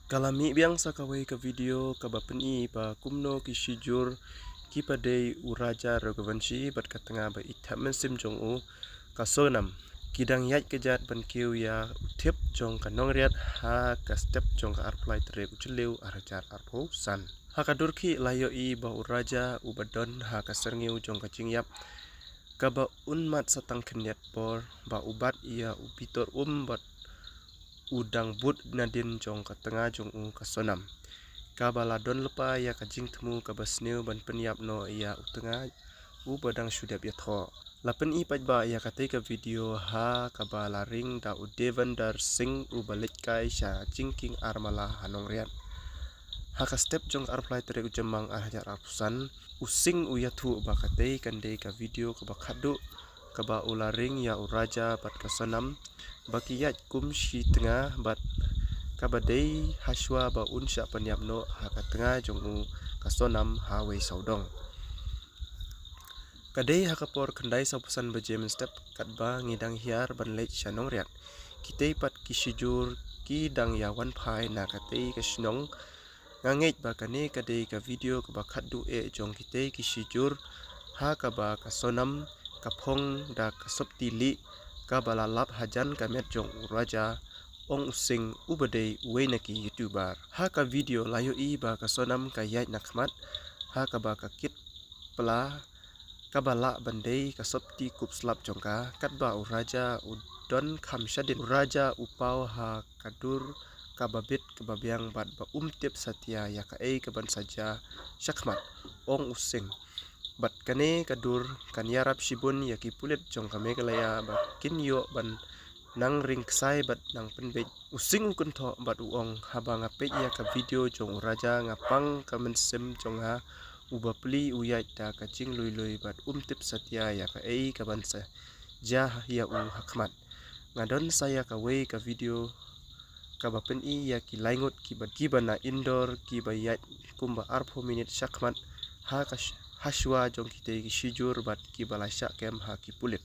Kalami biang sakawai ke video kabapeni pa kumno ki shijur ki padai uraja Raghuvanshi bat katanga ba ithamen sim jong u kasonam kidang yat kejat ban kiu ya utip jong kanong riat ha ka step jong ka arplai tere kuchileu arajar arpo san ha kadurki layo i ba uraja ubadon ha kaserngeu jong ka jingyap kaba unmat satang kenyat por ba ubat ia upitor bat udang but nadin jong ka tengah jong kasonam kabala don lepa ya kajing temu kabasneu ban penyap no ya utengah badang sudap ya tho lapen i ba ya katai ka video ha kabala ring da udevan dar sing balik kai sha jingking armala hanong riat ha ka step jong arplai tere ujemang hajar arpusan using uyathu ba katai kandei ka video ka khadu kaba ularing ya uraja bat kasonam bakiyat kumshi tengah bat kabadai haswa ba unsha penyapno haka tengah jongu kasonam hawe saudong kadai hakapor kendai sapusan bejem step katba ngidang hiar ban lech shanong riat kitei pat kisijur ki dang yawan phai na katei kasnong ngangej ba kane kadai ka video ka khadu jong kitei kisijur ha ka ba kasonam kapong da kasop tili ka balalap hajan kamet jong uraja ong using ubadai uenaki youtuber ha ka video layo i ba kasonam kayat nakmat ha ka ba kakit pela kabala bandai kasopti kupslap jongka katba uraja udon khamshadin uraja upau ha kadur kababit kababiang bat ba umtip satya ya ka kaban saja syakmat ong using bat kane kadur kanyarap shibun yaki pulit jong kamegalaya ba kinyo ban nang ring ksai bat nang penbej using ukun tho bat uong haba ngapet ya ka video jong raja ngapang kamensem jong ha ubapli uyat da kacing lui bat umtip satya ya ka kabansa jah ya hakmat ngadon saya ka ka video kabapen i ya ki laingot ki bana indoor ki bayat kumba arpo minit syakmat ha ka haswa jong kita ki shijur bat ki balasya kem ha ki pulit